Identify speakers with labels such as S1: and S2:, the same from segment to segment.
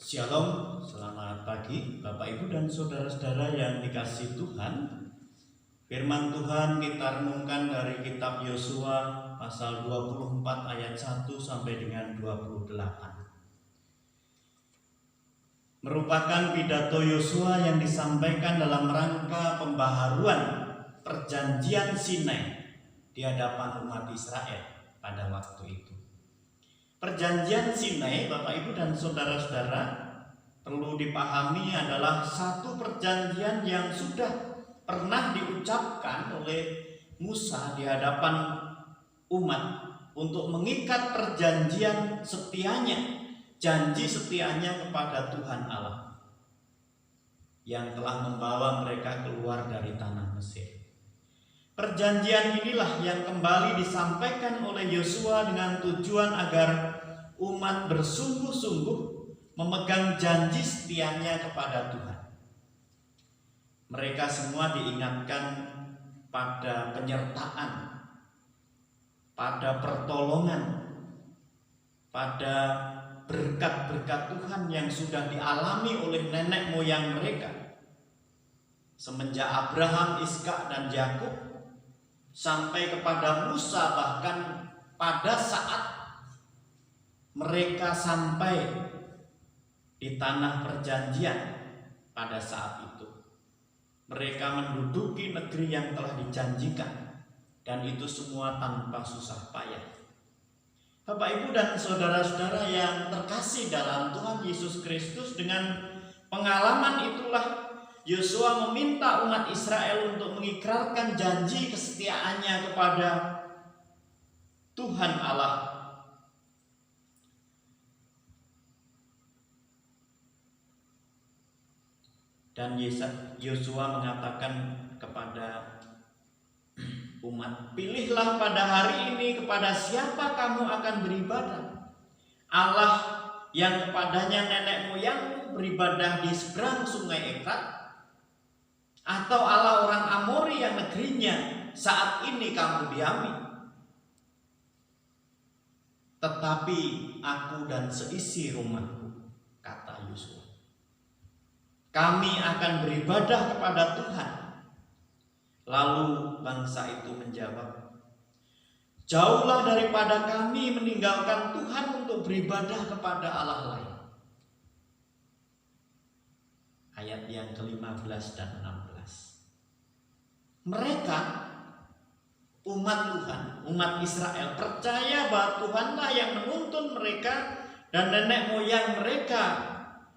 S1: Shalom, selamat pagi Bapak Ibu dan saudara-saudara yang dikasihi Tuhan. Firman Tuhan kita renungkan dari kitab Yosua pasal 24 ayat 1 sampai dengan 28. Merupakan pidato Yosua yang disampaikan dalam rangka pembaharuan perjanjian Sinai di hadapan umat Israel pada waktu itu. Perjanjian Sinai, Bapak Ibu dan saudara-saudara, perlu dipahami adalah satu perjanjian yang sudah pernah diucapkan oleh Musa di hadapan umat untuk mengikat perjanjian setianya, janji setianya kepada Tuhan Allah yang telah membawa mereka keluar dari tanah Mesir. Perjanjian inilah yang kembali disampaikan oleh Yosua dengan tujuan agar umat bersungguh-sungguh memegang janji setianya kepada Tuhan. Mereka semua diingatkan pada penyertaan, pada pertolongan, pada berkat-berkat Tuhan yang sudah dialami oleh nenek moyang mereka semenjak Abraham, Ishak, dan Yakub sampai kepada Musa, bahkan pada saat mereka sampai di tanah perjanjian. Pada saat itu mereka menduduki negeri yang telah dijanjikan, dan itu semua tanpa susah payah. Bapak Ibu dan saudara-saudara yang terkasih dalam Tuhan Yesus Kristus, dengan pengalaman itulah Yosua meminta umat Israel untuk mengikrarkan janji kesetiaannya kepada Tuhan Allah. Dan Yosua mengatakan kepada umat, pilihlah pada hari ini kepada siapa kamu akan beribadah. Allah yang kepadanya nenek moyangmu beribadah di seberang sungai Efrat, atau Allah orang Amori yang negerinya saat ini kamu diami. Tetapi aku dan seisi rumahku, kata Yosua, kami akan beribadah kepada Tuhan. Lalu bangsa itu menjawab, jauhlah daripada kami meninggalkan Tuhan untuk beribadah kepada Allah lain. Ayat yang ke-15 dan 16. Mereka, umat Tuhan, umat Israel, percaya bahwa Tuhanlah yang menuntun mereka dan nenek moyang mereka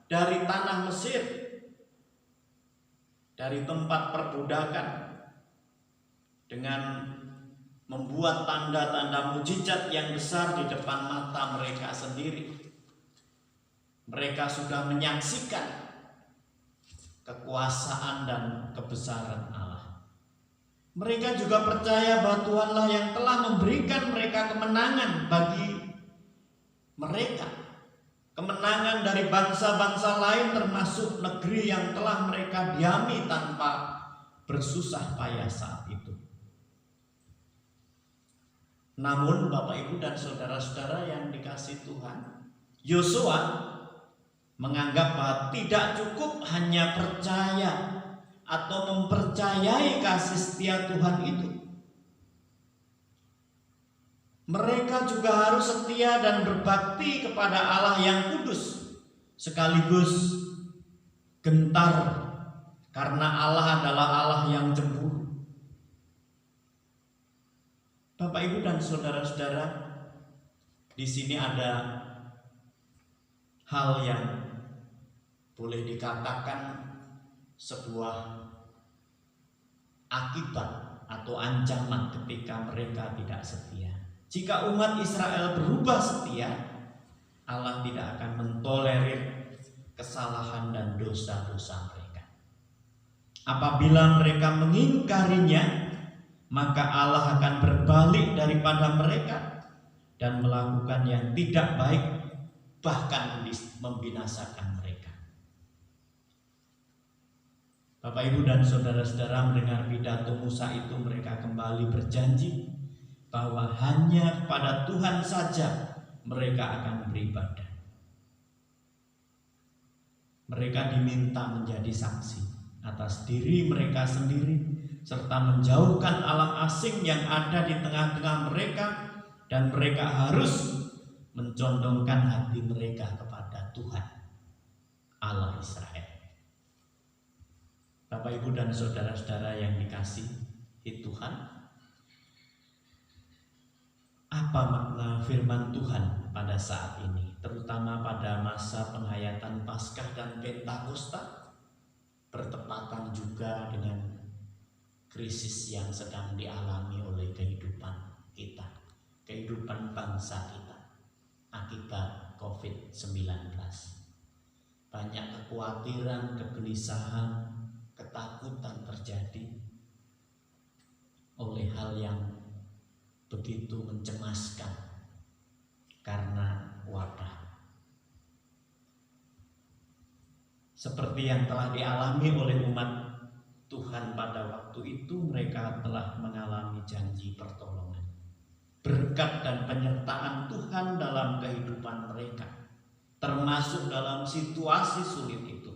S1: dari tanah Mesir, dari tempat perbudakan, dengan membuat tanda-tanda mujizat yang besar di depan mata mereka sendiri. Mereka sudah menyaksikan kekuasaan dan kebesaran Allah. Mereka juga percaya bahwa Tuhanlah yang telah memberikan mereka kemenangan bagi mereka, kemenangan dari bangsa-bangsa lain, termasuk negeri yang telah mereka diami tanpa bersusah payah saat itu. Namun Bapak Ibu dan saudara-saudara yang dikasihi Tuhan, Yosua menganggap bahwa tidak cukup hanya percaya atau mempercayai kasih setia Tuhan itu. Mereka juga harus setia dan berbakti kepada Allah yang kudus, sekaligus gentar karena Allah adalah Allah yang cemburu. Bapak Ibu dan saudara-saudara, di sini ada hal yang boleh dikatakan sebuah akibat atau ancaman ketika mereka tidak setia. Jika umat Israel berubah setia, Allah tidak akan mentolerir kesalahan dan dosa-dosa mereka. Apabila mereka mengingkarinya, maka Allah akan berbalik daripada mereka dan melakukan yang tidak baik, bahkan membinasakan mereka. Bapak Ibu dan saudara-saudara, mendengar pidato Musa itu, mereka kembali berjanji bahwa hanya kepada Tuhan saja mereka akan beribadah. Mereka diminta menjadi saksi atas diri mereka sendiri, serta menjauhkan alam asing yang ada di tengah-tengah mereka, dan mereka harus mencondongkan hati mereka kepada Tuhan Allah Israel. Bapak, Ibu, dan saudara-saudara yang dikasihi Tuhan, apa makna firman Tuhan pada saat ini, terutama pada masa penghayatan Paskah dan Pentakosta, bertepatan juga dengan krisis yang sedang dialami oleh kehidupan kita, kehidupan bangsa kita akibat COVID-19. Banyak kekhawatiran, kegelisahan, ketakutan terjadi oleh hal yang begitu mencemaskan karena wabah. Seperti yang telah dialami oleh umat Tuhan pada waktu itu, mereka telah mengalami janji pertolongan, berkat dan penyertaan Tuhan dalam kehidupan mereka, termasuk dalam situasi sulit itu.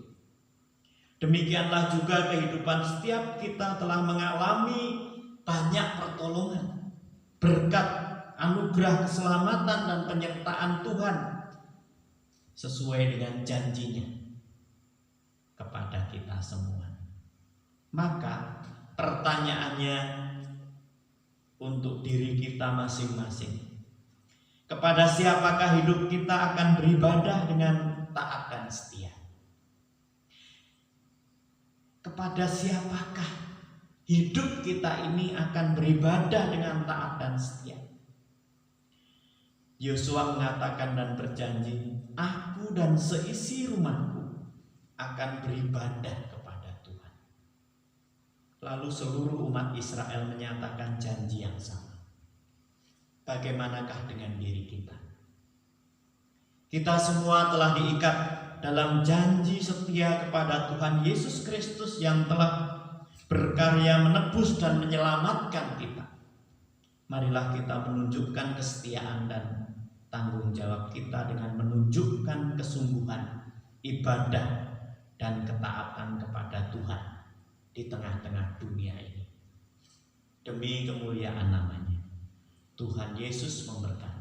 S1: Demikianlah juga kehidupan setiap kita telah mengalami banyak pertolongan, berkat, anugerah keselamatan dan penyertaan Tuhan sesuai dengan janjinya kepada kita semua. Maka pertanyaannya untuk diri kita masing-masing, kepada siapakah hidup kita akan beribadah dengan taat dan setia? Kepada siapakah hidup kita ini akan beribadah dengan taat dan setia? Yosua mengatakan dan berjanji, aku dan seisi rumahku akan beribadah kepada Tuhan. Lalu seluruh umat Israel menyatakan janji yang sama. Bagaimanakah dengan diri kita? Kita semua telah diikat dalam janji setia kepada Tuhan Yesus Kristus yang telah berkarya menebus dan menyelamatkan kita. Marilah kita menunjukkan kesetiaan dan tanggung jawab kita dengan menunjukkan kesungguhan, ibadah, dan ketaatan kepada Tuhan di tengah-tengah dunia ini. Demi kemuliaan namanya, Tuhan Yesus memberkati.